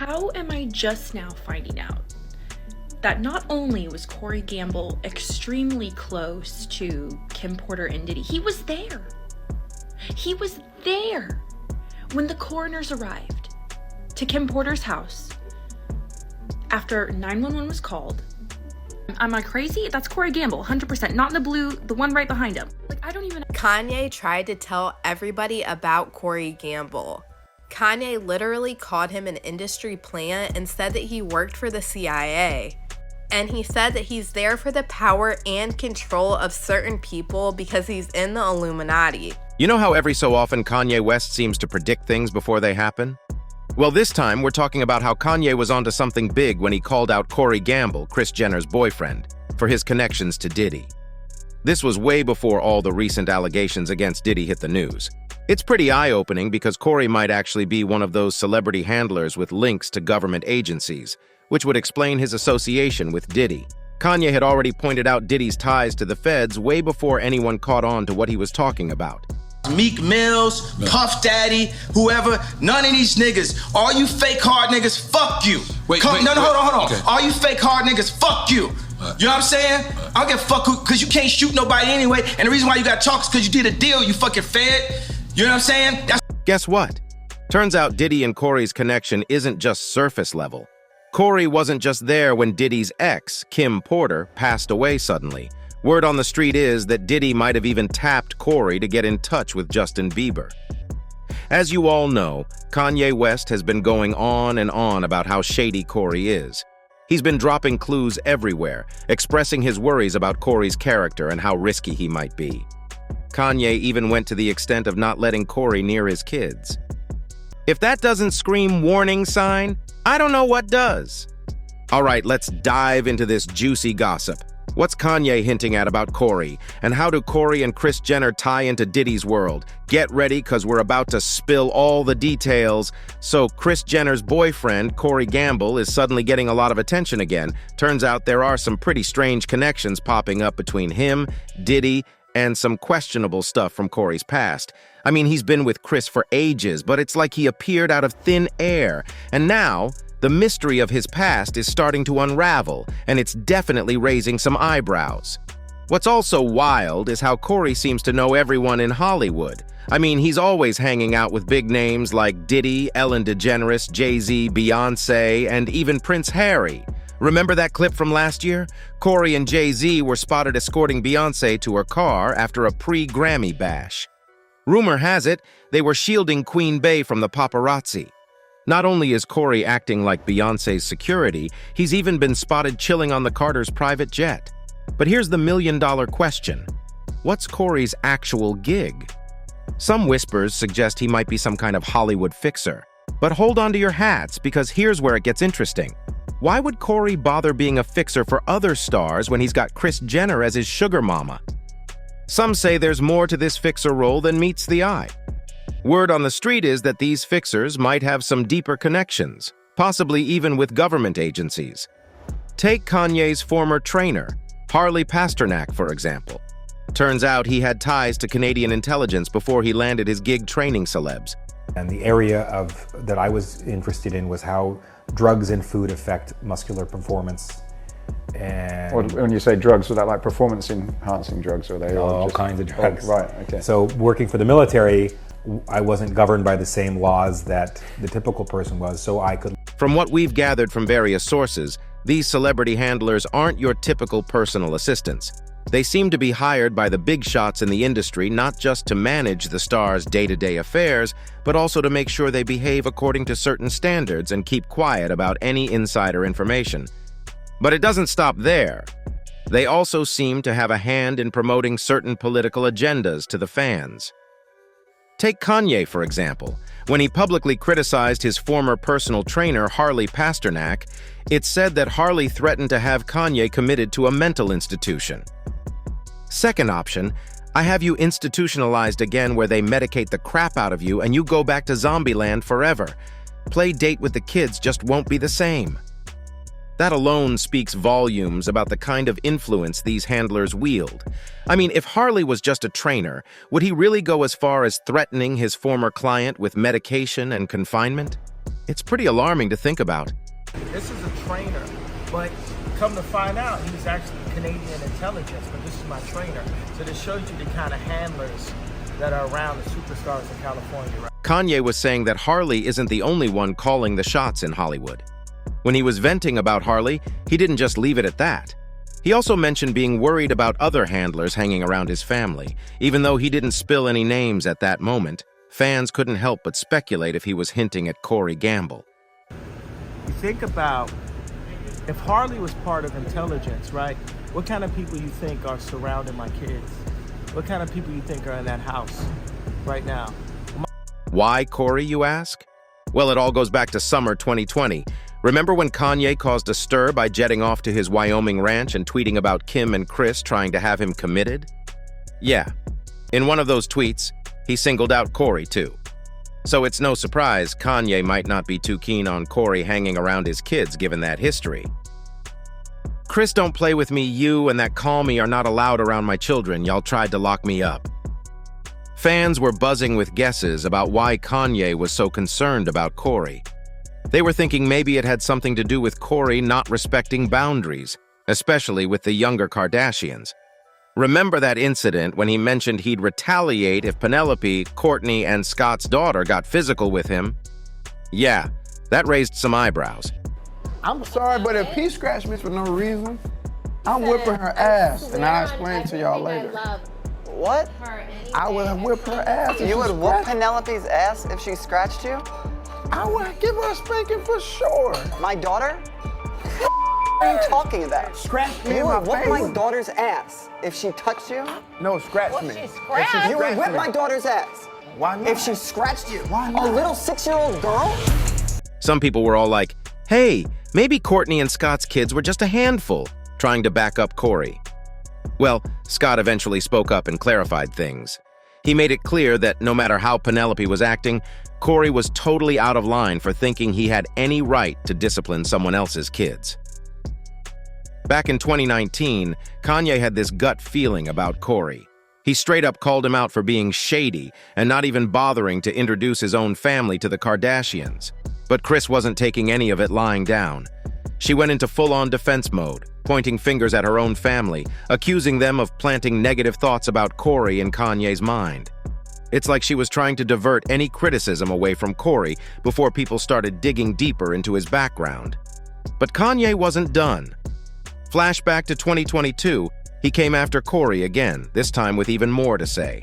How am I just now finding out that not only was Corey Gamble extremely close to Kim Porter and Diddy, he was there. He was there when the coroners arrived to Kim Porter's house after 911 was called. Am I crazy? That's Corey Gamble, 100%. Not in the blue, the one right behind him. Like, I don't even know. Kanye tried to tell everybody about Corey Gamble. Kanye literally called him an industry plant and said that he worked for the CIA. And he said that he's there for the power and control of certain people because he's in the Illuminati. You know how every so often Kanye West seems to predict things before they happen? Well, this time we're talking about how Kanye was onto something big when he called out Corey Gamble, Kris Jenner's boyfriend, for his connections to Diddy. This was way before all the recent allegations against Diddy hit the news. It's pretty eye-opening because Corey might actually be one of those celebrity handlers with links to government agencies, which would explain his association with Diddy. Kanye had already pointed out Diddy's ties to the feds way before anyone caught on to what he was talking about. Meek Mills, Puff Daddy, whoever, none of these niggas. All you fake hard niggas, fuck you. Hold on. Okay. All you fake hard niggas, fuck you. You know what I'm saying? I don't give a fuck because you can't shoot nobody anyway. And the reason why you got talk is because you did a deal, you fucking fed. You know what I'm saying? Guess what? Turns out Diddy and Corey's connection isn't just surface level. Corey wasn't just there when Diddy's ex, Kim Porter, passed away suddenly. Word on the street is that Diddy might have even tapped Corey to get in touch with Justin Bieber. As you all know, Kanye West has been going on and on about how shady Corey is. He's been dropping clues everywhere, expressing his worries about Corey's character and how risky he might be. Kanye even went to the extent of not letting Corey near his kids. If that doesn't scream warning sign, I don't know what does. All right, let's dive into this juicy gossip. What's Kanye hinting at about Corey? And how do Corey and Kris Jenner tie into Diddy's world? Get ready, because we're about to spill all the details. So Kris Jenner's boyfriend, Corey Gamble, is suddenly getting a lot of attention again. Turns out there are some pretty strange connections popping up between him, Diddy, and some questionable stuff from Corey's past. I mean, he's been with Kris for ages, but it's like he appeared out of thin air. And now, the mystery of his past is starting to unravel, and it's definitely raising some eyebrows. What's also wild is how Corey seems to know everyone in Hollywood. I mean, he's always hanging out with big names like Diddy, Ellen DeGeneres, Jay-Z, Beyonce, and even Prince Harry. Remember that clip from last year? Corey and Jay-Z were spotted escorting Beyonce to her car after a pre-Grammy bash. Rumor has it, they were shielding Queen Bey from the paparazzi. Not only is Corey acting like Beyonce's security, he's even been spotted chilling on the Carter's private jet. But here's the million-dollar question. What's Corey's actual gig? Some whispers suggest he might be some kind of Hollywood fixer. But hold on to your hats, because here's where it gets interesting. Why would Corey bother being a fixer for other stars when he's got Kris Jenner as his sugar mama? Some say there's more to this fixer role than meets the eye. Word on the street is that these fixers might have some deeper connections, possibly even with government agencies. Take Kanye's former trainer, Harley Pasternak, for example. Turns out he had ties to Canadian intelligence before he landed his gig training celebs. And the area that I was interested in was how drugs and food affect muscular performance. And when you say drugs, was that like performance-enhancing drugs, or are they all kinds of drugs? Oh, right, okay. So working for the military, I wasn't governed by the same laws that the typical person was, so I could... From what we've gathered from various sources, these celebrity handlers aren't your typical personal assistants. They seem to be hired by the big shots in the industry not just to manage the stars' day-to-day affairs, but also to make sure they behave according to certain standards and keep quiet about any insider information. But it doesn't stop there. They also seem to have a hand in promoting certain political agendas to the fans. Take Kanye, for example. When he publicly criticized his former personal trainer, Harley Pasternak, it's said that Harley threatened to have Kanye committed to a mental institution. Second option, I have you institutionalized again where they medicate the crap out of you and you go back to Zombieland forever. Play date with the kids just won't be the same. That alone speaks volumes about the kind of influence these handlers wield. I mean, if Harley was just a trainer, would he really go as far as threatening his former client with medication and confinement? It's pretty alarming to think about. This is a trainer, but come to find out, he's actually Canadian intelligence, but this is my trainer. So this shows you the kind of handlers that are around the superstars in California, right? Kanye was saying that Harley isn't the only one calling the shots in Hollywood. When he was venting about Harley, he didn't just leave it at that. He also mentioned being worried about other handlers hanging around his family. Even though he didn't spill any names at that moment, fans couldn't help but speculate if he was hinting at Corey Gamble. You think about if Harley was part of intelligence, right? What kind of people you think are surrounding my kids? What kind of people you think are in that house right now? Why Corey, you ask? Well, it all goes back to summer 2020. Remember when Kanye caused a stir by jetting off to his Wyoming ranch and tweeting about Kim and Kris trying to have him committed? Yeah. In one of those tweets, he singled out Corey too. So it's no surprise Kanye might not be too keen on Corey hanging around his kids given that history. Kris, don't play with me. You and that call me are not allowed around my children. Y'all tried to lock me up. Fans were buzzing with guesses about why Kanye was so concerned about Corey. They were thinking maybe it had something to do with Corey not respecting boundaries, especially with the younger Kardashians. Remember that incident when he mentioned he'd retaliate if Penelope, Kourtney, and Scott's daughter got physical with him? Yeah, that raised some eyebrows. I'm sorry, but if he scratched me for no reason, I'm whipping her ass, and I'll explain to y'all later. What? I would whip her ass. You would whoop Penelope's ass if she scratched you? I would give her a spanking for sure. My daughter? What are you talking about? Scratch me You in my would whoop face. my daughter's ass if she touched you? No, scratch me. If she You would scratched whip me. my daughter's ass Why not? if she scratched you? Why A not? little 6-year-old girl? Some people were all like, hey, maybe Kourtney and Scott's kids were just a handful, trying to back up Corey. Well, Scott eventually spoke up and clarified things. He made it clear that no matter how Penelope was acting, Corey was totally out of line for thinking he had any right to discipline someone else's kids. Back in 2019, Kanye had this gut feeling about Corey. He straight up called him out for being shady and not even bothering to introduce his own family to the Kardashians. But Kris wasn't taking any of it lying down. She went into full-on defense mode, pointing fingers at her own family, accusing them of planting negative thoughts about Corey in Kanye's mind. It's like she was trying to divert any criticism away from Corey before people started digging deeper into his background. But Kanye wasn't done. Flashback to 2022, he came after Corey again, this time with even more to say.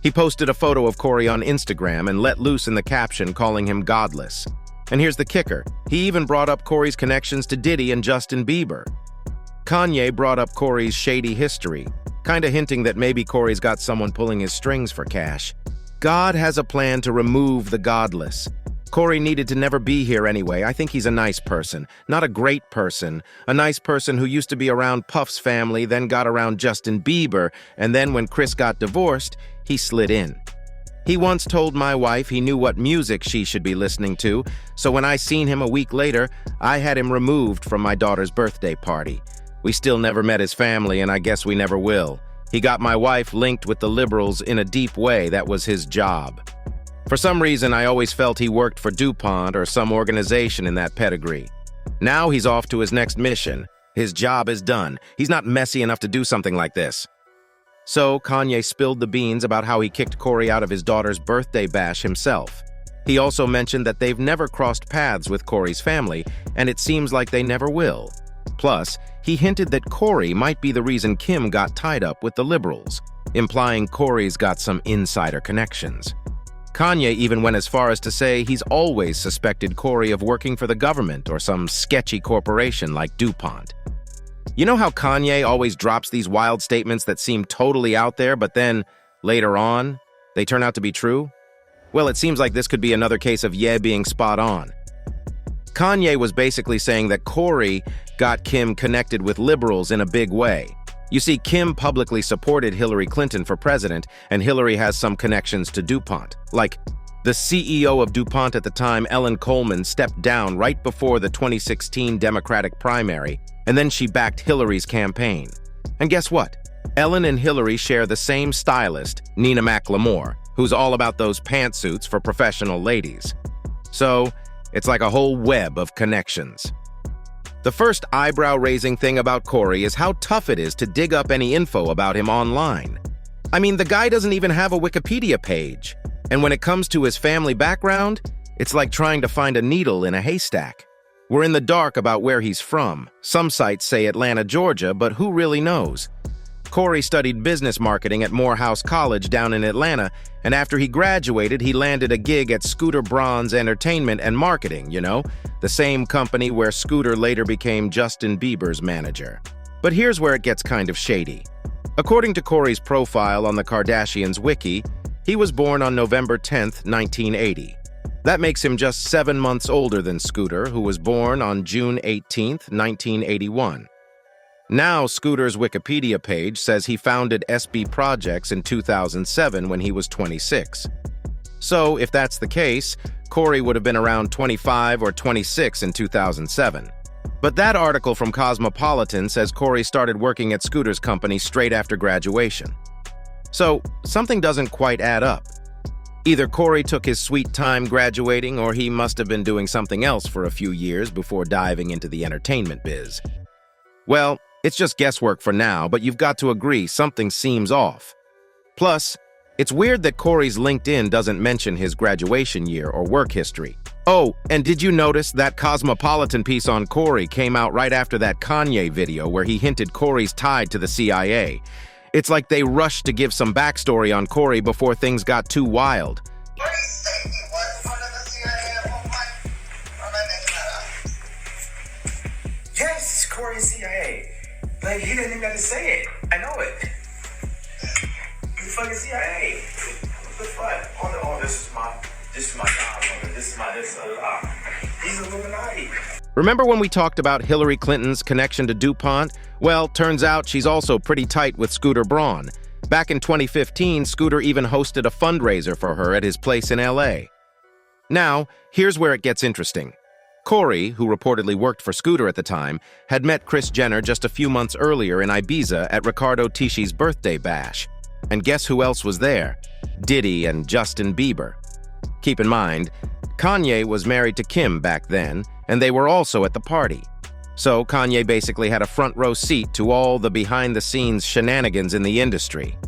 He posted a photo of Corey on Instagram and let loose in the caption calling him godless. And here's the kicker, he even brought up Corey's connections to Diddy and Justin Bieber. Kanye brought up Corey's shady history, kinda hinting that maybe Corey's got someone pulling his strings for cash. God has a plan to remove the godless. Corey needed to never be here anyway. I think he's a nice person, not a great person. A nice person who used to be around Puff's family, then got around Justin Bieber, and then when Kris got divorced, he slid in. He once told my wife he knew what music she should be listening to, so when I seen him a week later, I had him removed from my daughter's birthday party. We still never met his family, and I guess we never will. He got my wife linked with the liberals in a deep way. That was his job. For some reason, I always felt he worked for DuPont or some organization in that pedigree. Now he's off to his next mission. His job is done. He's not messy enough to do something like this. So Kanye spilled the beans about how he kicked Corey out of his daughter's birthday bash himself. He also mentioned that they've never crossed paths with Corey's family, and it seems like they never will. Plus, he hinted that Corey might be the reason Kim got tied up with the liberals, implying Corey's got some insider connections. Kanye even went as far as to say he's always suspected Corey of working for the government or some sketchy corporation like DuPont. You know how Kanye always drops these wild statements that seem totally out there, but then, later on, they turn out to be true? Well, it seems like this could be another case of Ye being spot on. Kanye was basically saying that Corey got Kim connected with liberals in a big way. You see, Kim publicly supported Hillary Clinton for president, and Hillary has some connections to DuPont. Like, the CEO of DuPont at the time, Ellen Coleman, stepped down right before the 2016 Democratic primary, and then she backed Hillary's campaign. And guess what? Ellen and Hillary share the same stylist, Nina McLemore, who's all about those pantsuits for professional ladies. So, It's like a whole web of connections. The first eyebrow-raising thing about Corey is how tough it is to dig up any info about him online. I mean, the guy doesn't even have a Wikipedia page. And when it comes to his family background, it's like trying to find a needle in a haystack. We're in the dark about where he's from. Some sites say Atlanta, Georgia, but who really knows? Corey studied business marketing at Morehouse College down in Atlanta, and after he graduated, he landed a gig at Scooter Braun's Entertainment and Marketing, the same company where Scooter later became Justin Bieber's manager. But here's where it gets kind of shady. According to Corey's profile on the Kardashians wiki, he was born on November 10th, 1980. That makes him just 7 months older than Scooter, who was born on June 18th, 1981. Now, Scooter's Wikipedia page says he founded SB Projects in 2007 when he was 26. So, if that's the case, Corey would have been around 25 or 26 in 2007. But that article from Cosmopolitan says Corey started working at Scooter's company straight after graduation. So, something doesn't quite add up. Either Corey took his sweet time graduating, or he must have been doing something else for a few years before diving into the entertainment biz. Well, it's just guesswork for now, but you've got to agree something seems off. Plus, it's weird that Corey's LinkedIn doesn't mention his graduation year or work history. Oh, and did you notice that Cosmopolitan piece on Corey came out right after that Kanye video where he hinted Corey's tied to the CIA? It's like they rushed to give some backstory on Corey before things got too wild. What do you think he was part of the CIA at one point? Or am I making that up? Yes, Corey CIA. Like, he didn't even have to say it. I know it. The fucking CIA. What the fuck? Oh, this is my job. He's Illuminati. Remember when we talked about Hillary Clinton's connection to DuPont? Well, turns out she's also pretty tight with Scooter Braun. Back in 2015, Scooter even hosted a fundraiser for her at his place in LA. Now, here's where it gets interesting. Corey, who reportedly worked for Scooter at the time, had met Kris Jenner just a few months earlier in Ibiza at Riccardo Tisci's birthday bash. And guess who else was there? Diddy and Justin Bieber. Keep in mind, Kanye was married to Kim back then, and they were also at the party. So Kanye basically had a front row seat to all the behind-the-scenes shenanigans in the industry.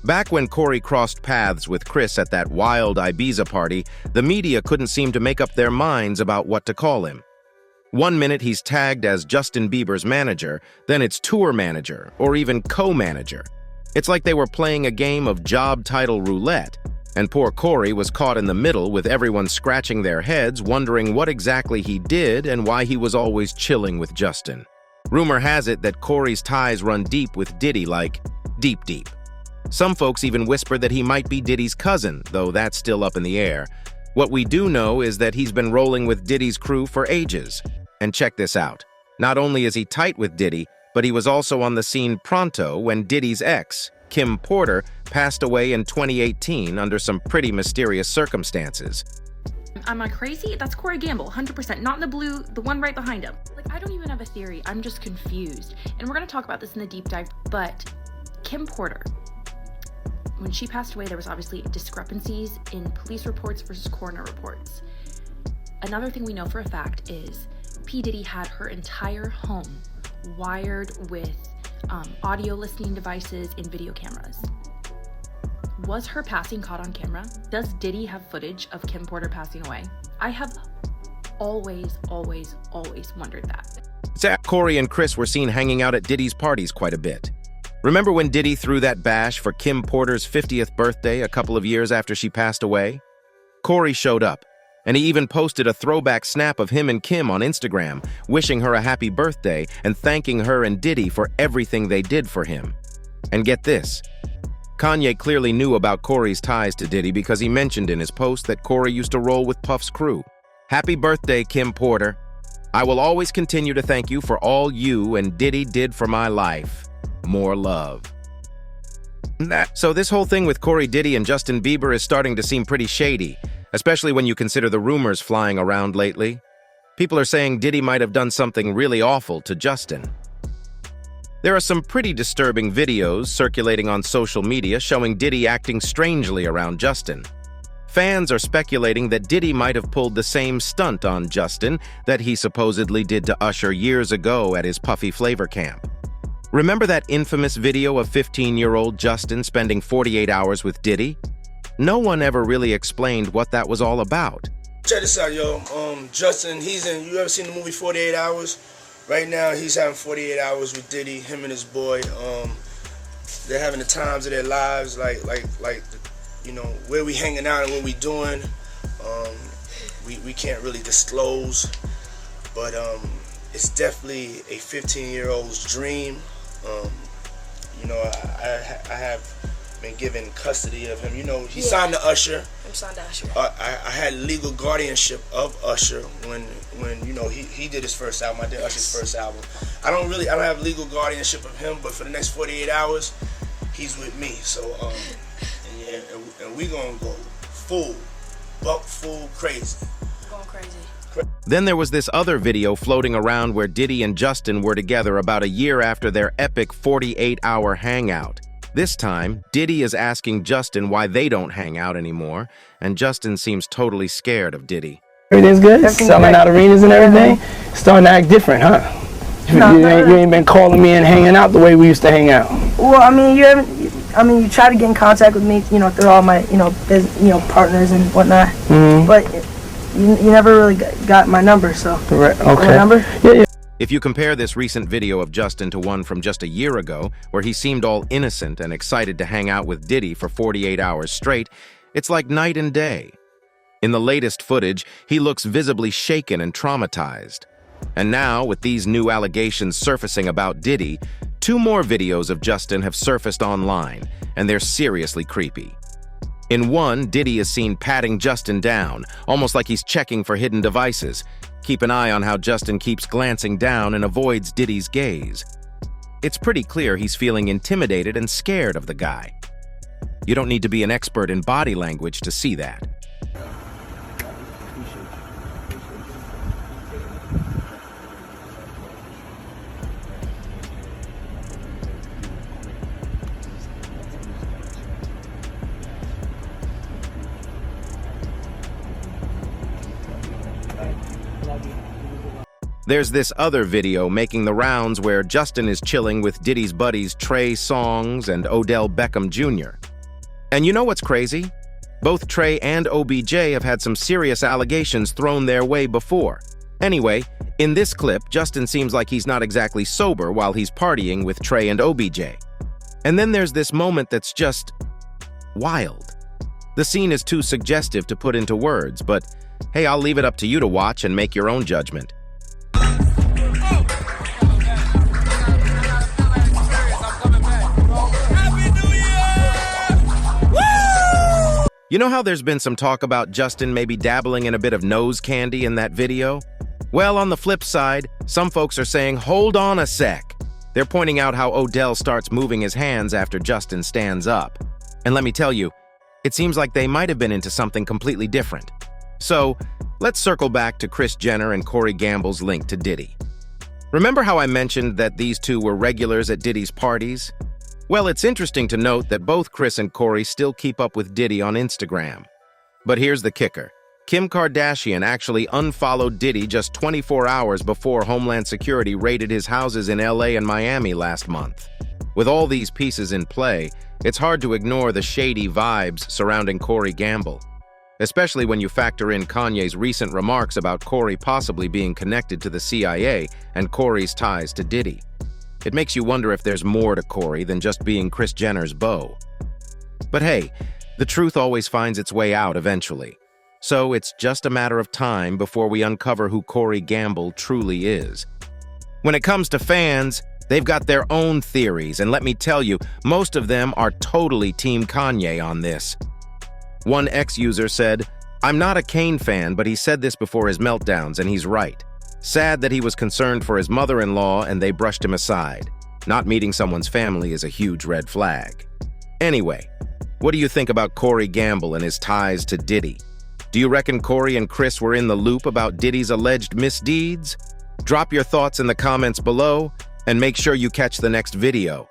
Back when Corey crossed paths with Kris at that wild Ibiza party, the media couldn't seem to make up their minds about what to call him. One minute he's tagged as Justin Bieber's manager, then it's tour manager, or even co-manager. It's like they were playing a game of job title roulette, and poor Corey was caught in the middle with everyone scratching their heads wondering what exactly he did and why he was always chilling with Justin. Rumor has it that Corey's ties run deep with Diddy, like deep. Some folks even whisper that he might be Diddy's cousin, though that's still up in the air. What we do know is that he's been rolling with Diddy's crew for ages. And check this out. Not only is he tight with Diddy, but he was also on the scene pronto when Diddy's ex, Kim Porter, passed away in 2018 under some pretty mysterious circumstances. Am I crazy? That's Corey Gamble, 100%. Not in the blue, the one right behind him. Like, I don't even have a theory. I'm just confused. And we're going to talk about this in the deep dive, but Kim Porter, when she passed away, there was obviously discrepancies in police reports versus coroner reports. Another thing we know for a fact is P. Diddy had her entire home wired with audio listening devices and video cameras. Was her passing caught on camera? Does Diddy have footage of Kim Porter passing away? I have always wondered that. Corey and Kris were seen hanging out at Diddy's parties quite a bit. Remember when Diddy threw that bash for Kim Porter's 50th birthday a couple of years after she passed away? Corey showed up, and he even posted a throwback snap of him and Kim on Instagram, wishing her a happy birthday and thanking her and Diddy for everything they did for him. And get this, Kanye clearly knew about Corey's ties to Diddy because he mentioned in his post that Corey used to roll with Puff's crew. Happy birthday, Kim Porter. I will always continue to thank you for all you and Diddy did for my life. More love. So this whole thing with Corey, Diddy, and Justin Bieber is starting to seem pretty shady, especially when you consider the rumors flying around lately. People are saying Diddy might have done something really awful to Justin. There are some pretty disturbing videos circulating on social media showing Diddy acting strangely around Justin. Fans are speculating that Diddy might have pulled the same stunt on Justin that he supposedly did to Usher years ago at his Puffy Flavor camp. Remember that infamous video of 15-year-old Justin spending 48 hours with Diddy? No one ever really explained what that was all about. Check this out, yo. Justin, you ever seen the movie 48 Hours? Right now, he's having 48 hours with Diddy, him and his boy. They're having the times of their lives, like you know, where we hanging out and what we doing. We can't really disclose, but it's definitely a 15-year-old's dream. You know, I have been given custody of him. You know, he signed to Usher. I'm signed to Usher. I had legal guardianship of Usher when you know he did his first album. I did Usher's first album. I don't have legal guardianship of him, but for the next 48 hours, he's with me. So and we gonna go full crazy. Going crazy. Then there was this other video floating around where Diddy and Justin were together about a year after their epic 48-hour hangout. This time, Diddy is asking Justin why they don't hang out anymore, and Justin seems totally scared of Diddy. Everything's good? Selling out arenas and everything? Starting to act different, huh? You ain't been calling me and hanging out the way we used to hang out. Well, I mean, you try to get in contact with me, you know, through all my, partners and whatnot. Mm-hmm. But you never really got my number, so. Right. Okay. My number? Yeah. If you compare this recent video of Justin to one from just a year ago, where he seemed all innocent and excited to hang out with Diddy for 48 hours straight, it's like night and day. In the latest footage, he looks visibly shaken and traumatized. And now, with these new allegations surfacing about Diddy, 2 more videos of Justin have surfaced online, and they're seriously creepy. In one, Diddy is seen patting Justin down, almost like he's checking for hidden devices. Keep an eye on how Justin keeps glancing down and avoids Diddy's gaze. It's pretty clear he's feeling intimidated and scared of the guy. You don't need to be an expert in body language to see that. There's this other video making the rounds where Justin is chilling with Diddy's buddies Trey Songz and Odell Beckham Jr. And you know what's crazy? Both Trey and OBJ have had some serious allegations thrown their way before. Anyway, in this clip, Justin seems like he's not exactly sober while he's partying with Trey and OBJ. And then there's this moment that's just wild. The scene is too suggestive to put into words, but hey, I'll leave it up to you to watch and make your own judgment. You know how there's been some talk about Justin maybe dabbling in a bit of nose candy in that video? Well, on the flip side, some folks are saying, hold on a sec. They're pointing out how Odell starts moving his hands after Justin stands up. And let me tell you, it seems like they might have been into something completely different. So, let's circle back to Kris Jenner and Corey Gamble's link to Diddy. Remember how I mentioned that these two were regulars at Diddy's parties? Well, it's interesting to note that both Kris and Corey still keep up with Diddy on Instagram. But here's the kicker. Kim Kardashian actually unfollowed Diddy just 24 hours before Homeland Security raided his houses in LA and Miami last month. With all these pieces in play, it's hard to ignore the shady vibes surrounding Corey Gamble, especially when you factor in Kanye's recent remarks about Corey possibly being connected to the CIA and Corey's ties to Diddy. It makes you wonder if there's more to Corey than just being Kris Jenner's beau. But hey, the truth always finds its way out eventually. So it's just a matter of time before we uncover who Corey Gamble truly is. When it comes to fans, they've got their own theories, and let me tell you, most of them are totally Team Kanye on this. One ex-user said, "I'm not a Kane fan, but he said this before his meltdowns, and he's right. Sad that he was concerned for his mother-in-law and they brushed him aside. Not meeting someone's family is a huge red flag." Anyway, what do you think about Corey Gamble and his ties to Diddy? Do you reckon Corey and Kris were in the loop about Diddy's alleged misdeeds? Drop your thoughts in the comments below and make sure you catch the next video.